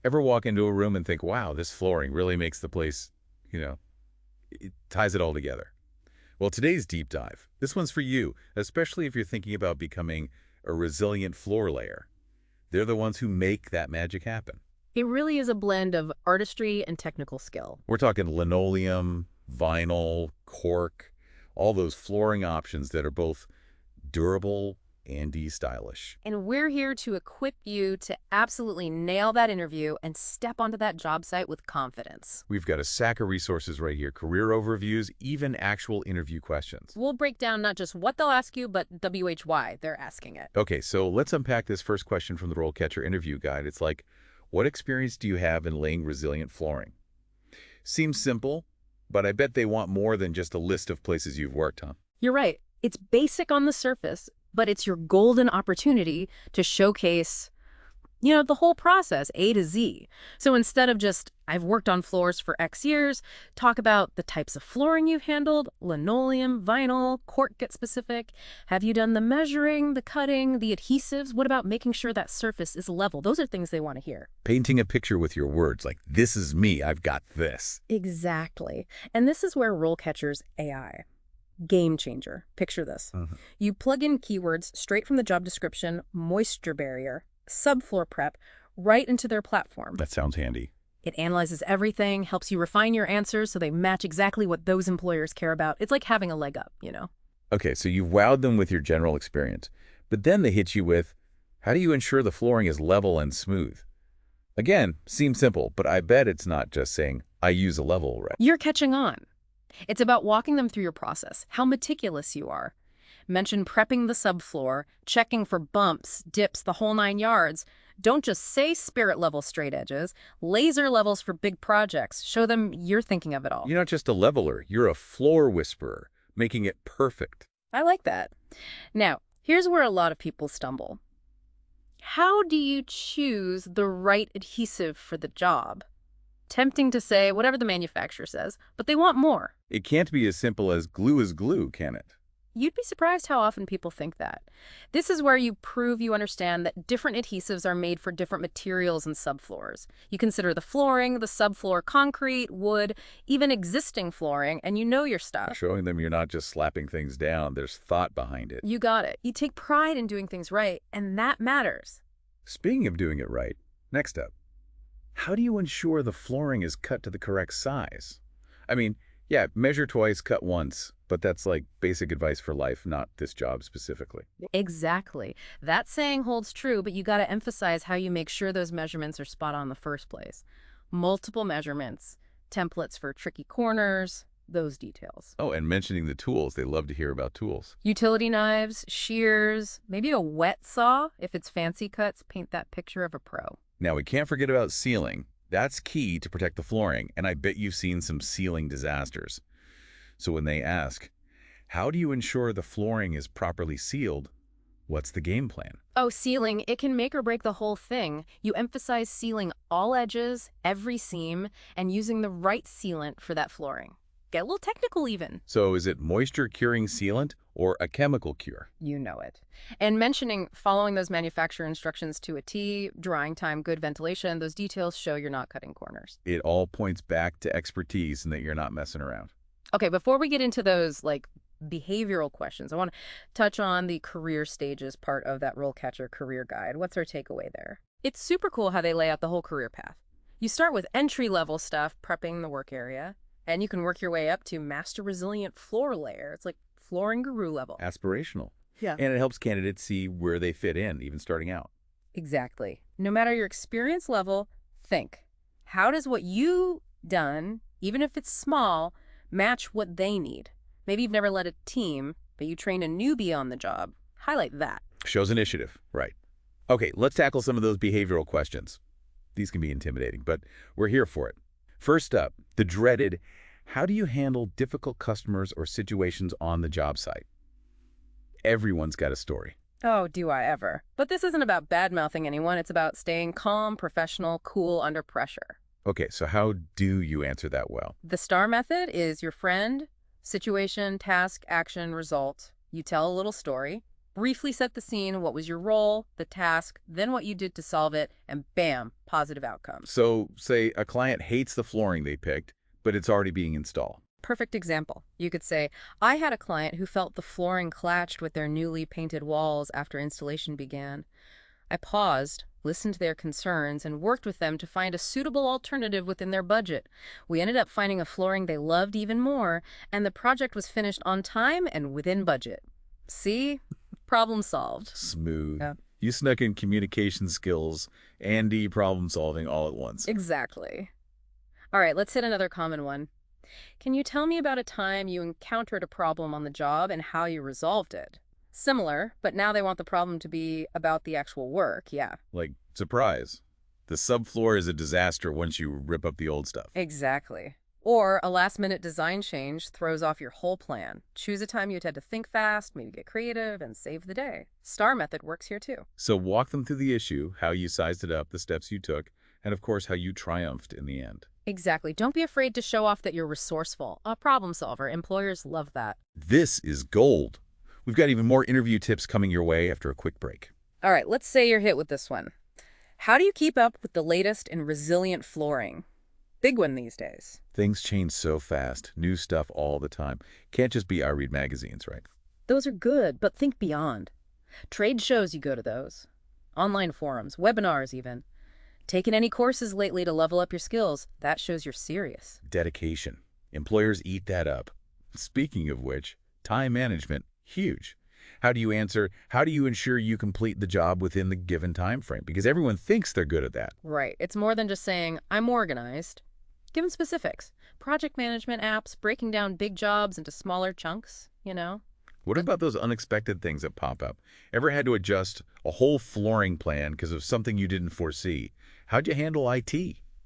Ever walk into a room and think, wow, this flooring really makes the place, you know, it ties it all together? Well, today's deep dive, this one's for you, especially if you're thinking about becoming a resilient floor layer. They're the ones who make that magic happen. It really is a blend of artistry and technical skill. We're talking linoleum, vinyl, cork, all those flooring options that are both durable and stylish. And we're here to equip you to absolutely nail that interview and step onto that job site with confidence. We've got a stack of resources right here, career overviews, even actual interview questions. We'll break down not just what they'll ask you, but why they're asking it. Okay, so let's unpack this first question from the RoleCatcher Interview Guide. It's like, what experience do you have in laying resilient flooring? Seems simple, but I bet they want more than just a list of places you've worked on. You're right. It's basic on the surface, but it's your golden opportunity to showcase, the whole process, A to Z. So instead of just, I've worked on floors for X years, talk about the types of flooring you've handled, linoleum, vinyl, cork, get specific. Have you done the measuring, the cutting, the adhesives? What about making sure that surface is level? Those are things they want to hear. Painting a picture with your words, like, this is me, I've got this. Exactly. And this is where RoleCatcher's AI. Game changer. Picture this. You plug in keywords straight from the job description, moisture barrier, subfloor prep, right into their platform. That sounds handy. It analyzes everything, helps you refine your answers so they match exactly what those employers care about. It's like having a leg up, Okay, so you've wowed them with your general experience, but then they hit you with, how do you ensure the flooring is level and smooth? Again, seems simple, but I bet it's not just saying, I use a level, right? You're catching on. It's about walking them through your process, how meticulous you are. Mention prepping the subfloor, checking for bumps, dips, the whole 9 yards. Don't just say spirit-level straight edges. Laser levels for big projects. Show them you're thinking of it all. You're not just a leveler, you're a floor whisperer, making it perfect. I like that. Now, here's where a lot of people stumble. How do you choose the right adhesive for the job? Tempting to say whatever the manufacturer says, but they want more. It can't be as simple as glue is glue, can it? You'd be surprised how often people think that. This is where you prove you understand that different adhesives are made for different materials and subfloors. You consider the flooring, the subfloor concrete, wood, even existing flooring, and you know your stuff. Showing them you're not just slapping things down, there's thought behind it. You got it. You take pride in doing things right, and that matters. Speaking of doing it right, next up, how do you ensure the flooring is cut to the correct size? I mean, yeah, measure twice, cut once, but that's like basic advice for life, not this job specifically. Exactly. That saying holds true, but you got to emphasize how you make sure those measurements are spot on in the first place. Multiple measurements, templates for tricky corners, those details. Oh, and mentioning the tools. They love to hear about tools. Utility knives, shears, maybe a wet saw. If it's fancy cuts, paint that picture of a pro. Now, we can't forget about sealing. That's key to protect the flooring, and I bet you've seen some sealing disasters. So when they ask, how do you ensure the flooring is properly sealed, what's the game plan? Oh, sealing, it can make or break the whole thing. You emphasize sealing all edges, every seam, and using the right sealant for that flooring. Get a little technical even. So is it moisture-curing sealant or a chemical cure? You know it. And mentioning following those manufacturer instructions to a T, drying time, good ventilation, those details show you're not cutting corners. It all points back to expertise and that you're not messing around. Okay, before we get into those, behavioral questions, I want to touch on the career stages part of that RoleCatcher Career Guide. What's our takeaway there? It's super cool how they lay out the whole career path. You start with entry-level stuff, prepping the work area, and you can work your way up to master resilient floor layer. It's like flooring guru level. Aspirational. Yeah. And it helps candidates see where they fit in, even starting out. Exactly. No matter your experience level, think, how does what you've done, even if it's small, match what they need? Maybe you've never led a team, but you trained a newbie on the job. Highlight that. Shows initiative, right. Okay, let's tackle some of those behavioral questions. These can be intimidating, but we're here for it. First up, the dreaded, how do you handle difficult customers or situations on the job site? Everyone's got a story. Oh, do I ever. But this isn't about bad-mouthing anyone. It's about staying calm, professional, cool under pressure. Okay, so how do you answer that well? The STAR method is your friend, situation, task, action, result. You tell a little story. Briefly set the scene, what was your role, the task, then what you did to solve it, and bam, positive outcomes. So, say a client hates the flooring they picked, but it's already being installed. Perfect example. You could say, I had a client who felt the flooring clashed with their newly painted walls after installation began. I paused, listened to their concerns, and worked with them to find a suitable alternative within their budget. We ended up finding a flooring they loved even more, and the project was finished on time and within budget. See? Problem solved. Smooth. Yeah. You snuck in communication skills and problem solving all at once. Exactly. All right, let's hit another common one. Can you tell me about a time you encountered a problem on the job and how you resolved it? Similar, but now they want the problem to be about the actual work, yeah. Like, surprise. The subfloor is a disaster once you rip up the old stuff. Exactly. Or a last-minute design change throws off your whole plan. Choose a time you'd had to think fast, maybe get creative, and save the day. STAR method works here too. So walk them through the issue, how you sized it up, the steps you took, and of course how you triumphed in the end. Exactly. Don't be afraid to show off that you're resourceful, a problem solver. Employers love that. This is gold. We've got even more interview tips coming your way after a quick break. All right, let's say you're hit with this one. How do you keep up with the latest in resilient flooring? Big one these days. Things change so fast. New stuff all the time. Can't just be I read magazines, right? Those are good, but think beyond. Trade shows, you go to those. Online forums, webinars even. Taken any courses lately to level up your skills? That shows you're serious. Dedication. Employers eat that up. Speaking of which, time management, huge. How do you ensure you complete the job within the given time frame? Because everyone thinks they're good at that. Right. It's more than just saying, I'm organized. Give them specifics. Project management apps, breaking down big jobs into smaller chunks, you know? What about those unexpected things that pop up? Ever had to adjust a whole flooring plan because of something you didn't foresee? How'd you handle IT?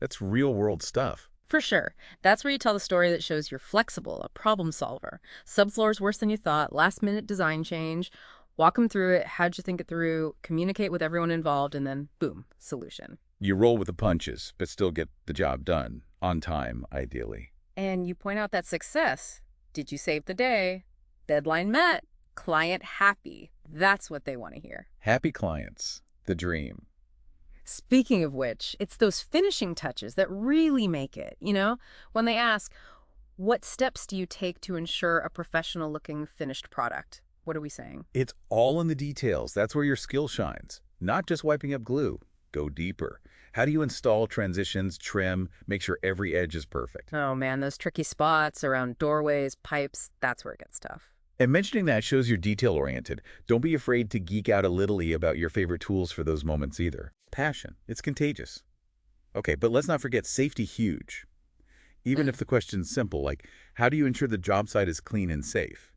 That's real-world stuff. For sure. That's where you tell the story that shows you're flexible, a problem solver. Subfloor's worse than you thought, last-minute design change. Walk them through it, how'd you think it through, communicate with everyone involved, and then, boom, solution. You roll with the punches, but still get the job done, on time, ideally. And you point out that success. Did you save the day? Deadline met. Client happy. That's what they want to hear. Happy clients, the dream. Speaking of which, it's those finishing touches that really make it, you know? When they ask, what steps do you take to ensure a professional-looking finished product? What are we saying? It's all in the details. That's where your skill shines. Not just wiping up glue. Go deeper. How do you install transitions, trim, make sure every edge is perfect? Oh man, those tricky spots around doorways, pipes, that's where it gets tough. And mentioning that shows you're detail-oriented. Don't be afraid to geek out a little about your favorite tools for those moments either. Passion. It's contagious. Okay, but let's not forget safety huge. Even if the question's simple, like, how do you ensure the job site is clean and safe?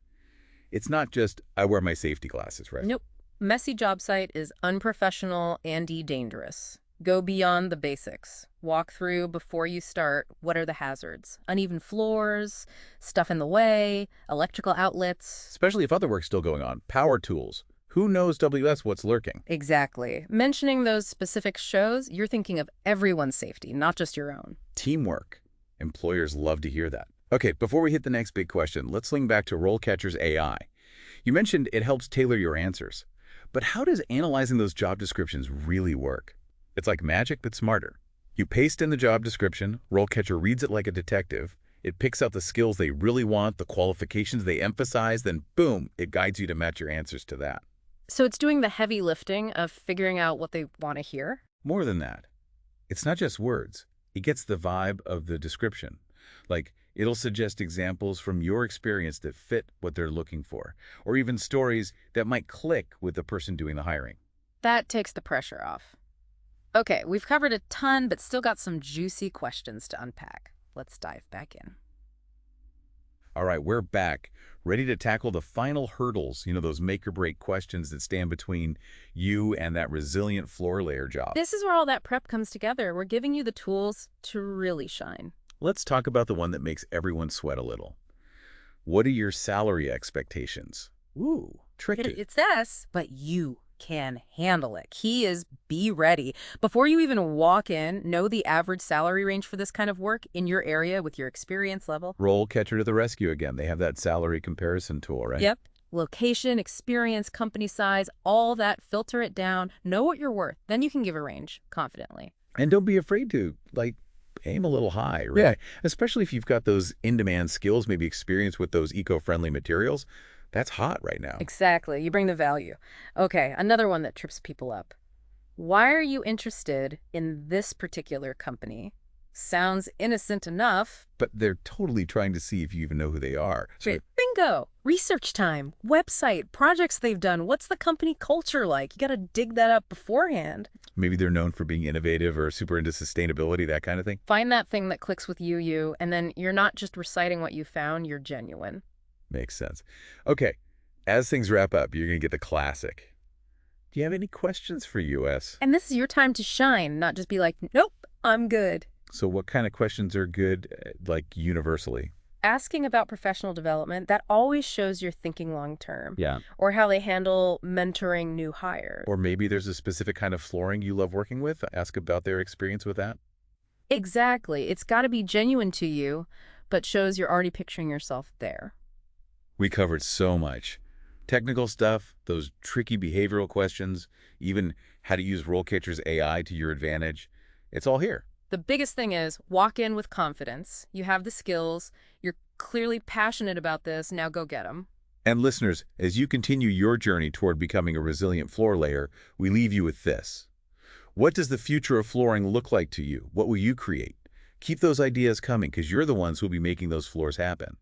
It's not just, I wear my safety glasses, right? Nope. Messy job site is unprofessional and dangerous. Go beyond the basics. Walk through before you start. What are the hazards? Uneven floors, stuff in the way, electrical outlets. Especially if other work's still going on. Power tools. Who knows WS what's lurking? Exactly. Mentioning those specific shows, you're thinking of everyone's safety, not just your own. Teamwork. Employers love to hear that. Okay, before we hit the next big question, let's swing back to RoleCatcher's AI. You mentioned it helps tailor your answers. But how does analyzing those job descriptions really work? It's like magic, but smarter. You paste in the job description, RoleCatcher reads it like a detective, it picks out the skills they really want, the qualifications they emphasize, then boom, it guides you to match your answers to that. So it's doing the heavy lifting of figuring out what they want to hear? More than that. It's not just words. It gets the vibe of the description. Like, it'll suggest examples from your experience that fit what they're looking for, or even stories that might click with the person doing the hiring. That takes the pressure off. Okay, we've covered a ton, but still got some juicy questions to unpack. Let's dive back in. All right, we're back, ready to tackle the final hurdles, those make-or-break questions that stand between you and that resilient floor layer job. This is where all that prep comes together. We're giving you the tools to really shine. Let's talk about the one that makes everyone sweat a little. What are your salary expectations? Ooh, tricky. It's this, but you can handle it. Key is be ready. Before you even walk in, know the average salary range for this kind of work in your area with your experience level. RoleCatcher to the rescue again. They have that salary comparison tool, right? Yep. Location, experience, company size, all that, filter it down, know what you're worth. Then you can give a range confidently. And don't be afraid to, like, aim a little high, right? Yeah. Especially if you've got those in-demand skills, maybe experience with those eco-friendly materials. That's hot right now. Exactly. You bring the value. Okay, another one that trips people up. Why are you interested in this particular company? Sounds innocent enough. But they're totally trying to see if you even know who they are. So Bingo! Research time, website, projects they've done. What's the company culture like? You got to dig that up beforehand. maybe they're known for being innovative or super into sustainability, that kind of thing. Find that thing that clicks with you, and then you're not just reciting what you found, you're genuine. Makes sense. Okay, as things wrap up, you're going to get the classic. Do you have any questions for US? And this is your time to shine, not just be like, nope, I'm good. So what kind of questions are good, like universally? Asking about professional development, that always shows you're thinking long term. Yeah. Or how they handle mentoring new hires. Or maybe there's a specific kind of flooring you love working with. Ask about their experience with that. Exactly. It's got to be genuine to you, but shows you're already picturing yourself there. We covered so much. Technical stuff, those tricky behavioral questions, even how to use RoleCatcher's AI to your advantage. It's all here. The biggest thing is walk in with confidence. You have the skills. You're clearly passionate about this. Now go get them. And listeners, as you continue your journey toward becoming a resilient floor layer, we leave you with this. What does the future of flooring look like to you? What will you create? Keep those ideas coming because you're the ones who will be making those floors happen.